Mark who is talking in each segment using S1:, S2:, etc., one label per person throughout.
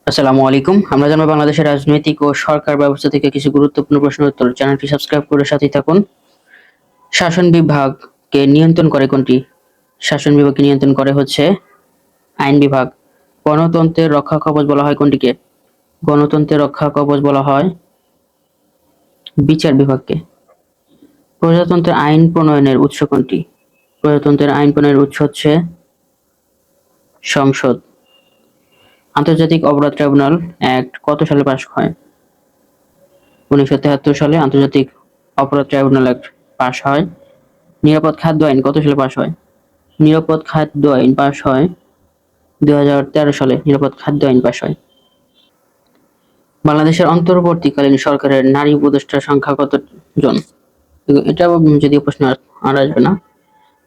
S1: আসসালামু আলাইকুম। আমরা জানবো বাংলাদেশের রাজনৈতিক ও সরকার ব্যবস্থা থেকে কিছু গুরুত্বপূর্ণ প্রশ্নের উত্তর। চ্যানেলটি সাবস্ক্রাইব করে সাথেই থাকুন। শাসন বিভাগকে নিয়ন্ত্রণ করে কোনটি? শাসন বিভাগকে নিয়ন্ত্রণ করে হচ্ছে আইন বিভাগ। গণতন্ত্রের রক্ষা কবচ বলা হয় কোনটিকে? গণতন্ত্রের রক্ষা কবচ বলা হয় বিচার বিভাগকে। প্রজাতন্ত্রের আইন প্রণয়নের উৎস কোনটি? প্রজাতন্ত্রের আইন প্রণয়নের উৎস হচ্ছে সংসদ। আন্তর্জাতিক অপরাধ ট্রাইব্যুনাল অ্যাক্ট কত সালে পাস হয়? 1973 সালে আন্তর্জাতিক অপরাধ ট্রাইব্যুনাল অ্যাক্ট পাস হয়। নিরাপদ খাদ্য আইন কত সালে পাস হয়? নিরাপদ খাদ্য আইন পাস হয় 2013 সালে। নিরাপদ খাদ্য আইন পাস হয়। বাংলাদেশের অন্তর্বর্তীকালীন সরকারের নারী উপদেষ্টার সংখ্যা কতজন? এটা যদিও প্রশ্ন আর আসবে না।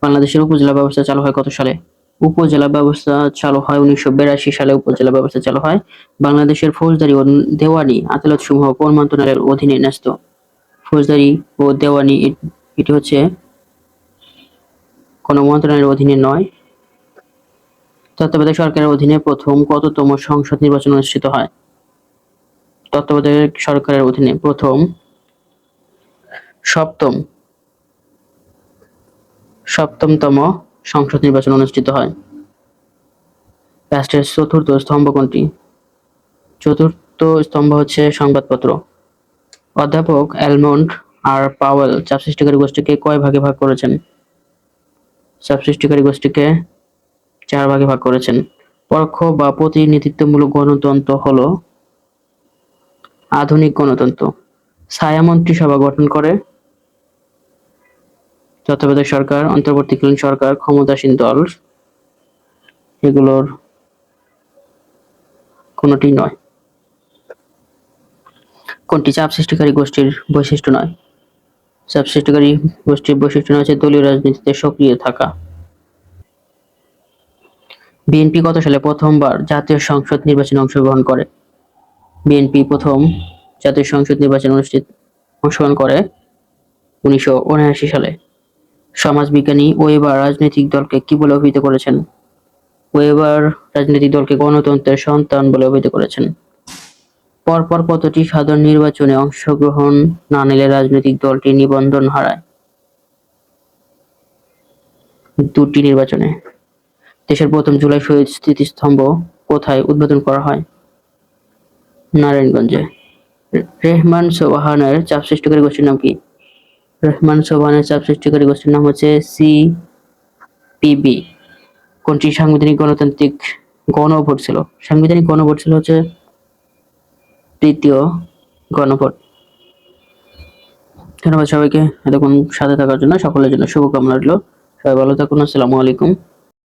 S1: বাংলাদেশের উপজেলা ব্যবস্থা চালু হয় কত সালে? উপজেলা ব্যবস্থা চালু হয় 1982 সালে। উপজেলা ব্যবস্থা চালু হয়। বাংলাদেশের ফৌজদারি ও দেওয়ানি আদালতসমূহ কোন মন্ত্রণালয়ের অধীনে ন্যস্ত? ফৌজদারি ও দেওয়ানি এটি হচ্ছে কোন মন্ত্রণালয়ের অধীনে নয়। তত্ত্বাবধায়ক সরকারের অধীনে প্রথম কততম সংসদ নির্বাচন অনুষ্ঠিত হয়? তত্ত্বাবধায়ক সরকারের অধীনে প্রথম সপ্তমতম সংসদ নির্বাচন অনুষ্ঠিত হয়। রাষ্ট্রের চতুর্থ স্তম্ভ কোনটি? চতুর্থ স্তম্ভ হচ্ছে সংবাদপত্র। অধ্যাপক এডমন্ড আর পাওয়েল চাপ সৃষ্টিকারী গোষ্ঠীকে কয় ভাগে ভাগ করেছেন? চাপ সৃষ্টিকারী গোষ্ঠীকে 4 ভাগে ভাগ করেছেন। পরোক্ষ বা প্রতিনিধিত্বমূলক গণতন্ত্র হলো আধুনিক গণতন্ত্র। ছায়া মন্ত্রিসভা গঠন করে তত্ত্বাবধায়ক সরকার, অন্তর্বর্তীকালীন সরকার, ক্ষমতাসীন দল, এগুলোর কোনটি নয়। কোনটি চাপ সৃষ্টিকারী গোষ্ঠীর বৈশিষ্ট্য নয়? চাপ সৃষ্টিকারী গোষ্ঠীর বৈশিষ্ট্য নয় হচ্ছে দলীয় রাজনীতিতে সক্রিয় থাকা। বিএনপি কত সালে প্রথমবার জাতীয় সংসদ নির্বাচনে অংশগ্রহণ করে? বিএনপি প্রথম জাতীয় সংসদ নির্বাচনে অংশগ্রহণ করে 1979 সালে। সমাজবিজ্ঞানী ওয়েবার রাজনৈতিক দলকে কি বলে অভিহিত করেছেন? ওয়েবার রাজনৈতিক দলকে গণতন্ত্রের সন্তান বলে অভিহিত করেছেন। পরপর কতটি সাধারণ নির্বাচনে অংশগ্রহণ না নিলে রাজনৈতিক দলটি নিবন্ধন হারায়? 2টি নির্বাচনে। দেশের প্রথম জুলাই শহীদ স্মৃতিস্তম্ভ কোথায় উদ্বোধন করা হয়? নারায়ণগঞ্জে। রেহমান সোবহানের চাপ সৃষ্টিকারী গোষ্ঠীর নাম কি? রহমান সোবহানের চাপ সৃষ্টিকারী গোষ্ঠীর নাম হচ্ছে সিপিবি। কোনটি সাংবিধানিক গণতান্ত্রিক গণভোট ছিল? সাংবিধানিক গণভোট ছিল হচ্ছে তৃতীয় গণভোট। ধন্যবাদ সবাইকে এতক্ষণ সাথে থাকার জন্য। সকলের জন্য শুভকামনা রইল। সবাই ভালো থাকুন। আসসালামু আলাইকুম।